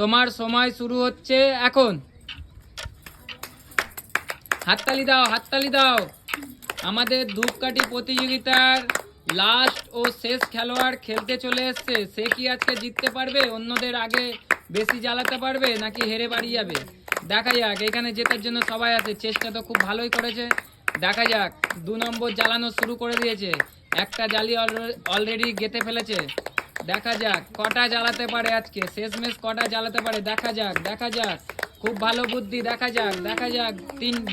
তোমার সময় শুরু হচ্ছে এখন। হাততালি দাও, হাততালি দাও। আমাদের ধূপকাঠি প্রতিযোগিতার লাস্ট ও শেষ খেলোয়াড় খেলতে চলে এসছে। সে কি আজকে জিততে পারবে, অন্যদের আগে বেশি জ্বালাতে পারবে, নাকি হেরে বাড়ি যাবে? দেখা যাক। এখানে জেতার জন্য সবাই আছে, চেষ্টা তো খুব ভালোই করেছে। দেখা যাক। 2 নম্বর জ্বালানো শুরু করে দিয়েছে, একটা জালি অলরেডি গেঁথে ফেলেছে। দেখা যাক কটা জ্বালাতে পারে আজকে, শেষমেশ কটা জ্বালাতে পারে। দেখা যাক, দেখা যাক। খুব ভালো বুদ্ধি। দেখা যাক, দেখা যাক।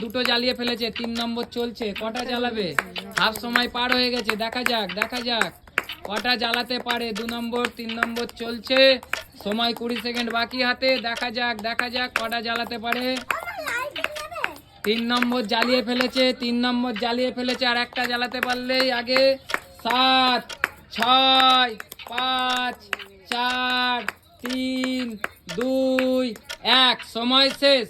দুটো জ্বালিয়ে ফেলেছে, 3 নম্বর চলছে। কটা জ্বালাবে? হাফ সময় পার হয়ে গেছে। দেখা যাক, দেখা যাক কটা জ্বালাতে পারে। 2 নম্বর, 3 নম্বর চলছে, সময় 20 সেকেন্ড বাকি হাতে। দেখা যাক, দেখা যাক কটা জ্বালাতে পারে। 3 নম্বর জ্বালিয়ে ফেলেছে, 3 নম্বর জ্বালিয়ে ফেলেছে। আর একটা জ্বালাতে পারলেই আগে। 7, 6, 5, 4, 3, 2, 1। সময় শেষ।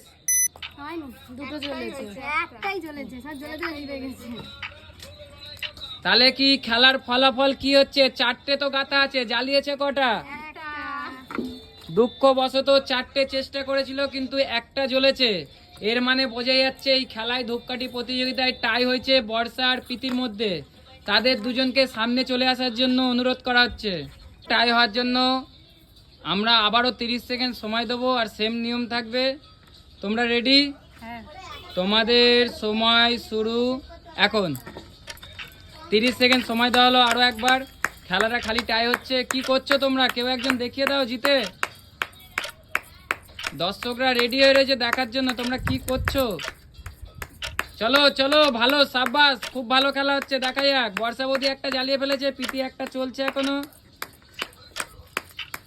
তাহলে কি খেলার ফলাফল কি হচ্ছে? 4টে তো গাথা আছে, জ্বালিয়েছে কটা? দুঃখবশত 4টে চেষ্টা করেছিল, কিন্তু একটা জ্বলেছে। এর মানে বোঝা যাচ্ছে এই খেলায় ধূপকাঠি প্রতিযোগিতায় টাই হয়েছে বর্ষা আর প্রীতির মধ্যে। তাদের দুজনকে সামনে চলে আসার জন্য অনুরোধ করা হচ্ছে। টাই হওয়ার জন্য আমরা আবারও 30 সেকেন্ড সময় দেবো, আর সেম নিয়ম থাকবে। তোমরা রেডি? তোমাদের সময় শুরু এখন। 30 সেকেন্ড সময় দেওয়া হলো। আরও একবার। খেলাটা খালি টাই হচ্ছে। কি করছো তোমরা? কেউ একজন দেখিয়ে দাও জিতে। দর্শকরা রেডি হয়ে রয়েছে দেখার জন্য তোমরা কি করছো। চলো চলো, ভালো, সাব্বাস, খুব ভালো খেলা হচ্ছে। দেখা যাক। বর্ষা বৌদি একটা জ্বালিয়ে ফেলেছে, প্রীতি একটা চলছে এখনো।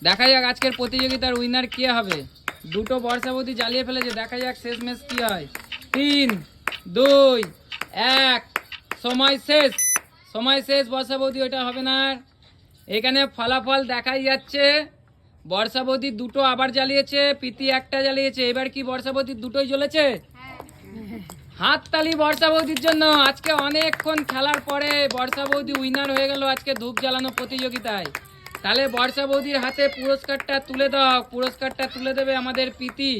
দেখা যাক আজকের প্রতিযোগিতার উইনার কে হবে। দুটো বর্ষা বৌদি জ্বালিয়ে ফেলেছে। দেখা যাক শেষ ম্যাচ কি হয়। 3, 2, 1। সময় শেষ, সময় শেষ। বর্ষা বৌদি ওইটা হবে না। এখানে ফলাফল দেখাই যাচ্ছে। বর্ষা বৌদি দুটো আবার জ্বালিয়েছে, প্রীতি একটা জ্বালিয়েছে। এবার কি বর্ষা বৌদির দুটোই জ্বলেছে? হাততালি বর্ষা বৌদির জন্য। আজকে অনেকক্ষণ খেলার পরে বর্ষা বৌদি উইনার হয়ে গেল আজকে ধূপ জ্বালানো প্রতিযোগিতায়। তাহলে বর্ষা বৌদির হাতে পুরস্কারটা তুলে দাও। পুরস্কারটা তুলে দেবে আমাদের প্রীতি।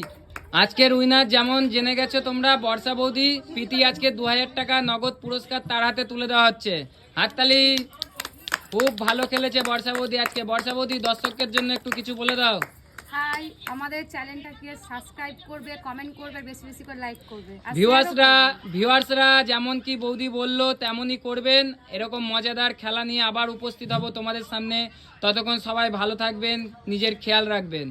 আজকের উইনার যেমন জেনে গেছো তোমরা, বর্ষা বৌদি। প্রীতি আজকে 2000 টাকা নগদ পুরস্কার তার হাতে তুলে দেওয়া হচ্ছে। হাততালি। খুব ভালো খেলেছে বর্ষা বৌদি আজকে। বর্ষা বৌদি দর্শকের জন্য একটু কিছু বলে দাও। হাই, আমাদের চ্যানেলটাকে সাবস্ক্রাইব করবে, কমেন্ট করবে, বেশি বেশি করে লাইক করবে। ভিউয়ার্সরা যেমন কি বৌদি বললো তেমনই করবেন। এরকম মজাদার খেলা নিয়ে আবার উপস্থিত হব তোমাদের সামনে। ততক্ষণ সবাই ভালো থাকবেন, নিজের খেয়াল রাখবেন।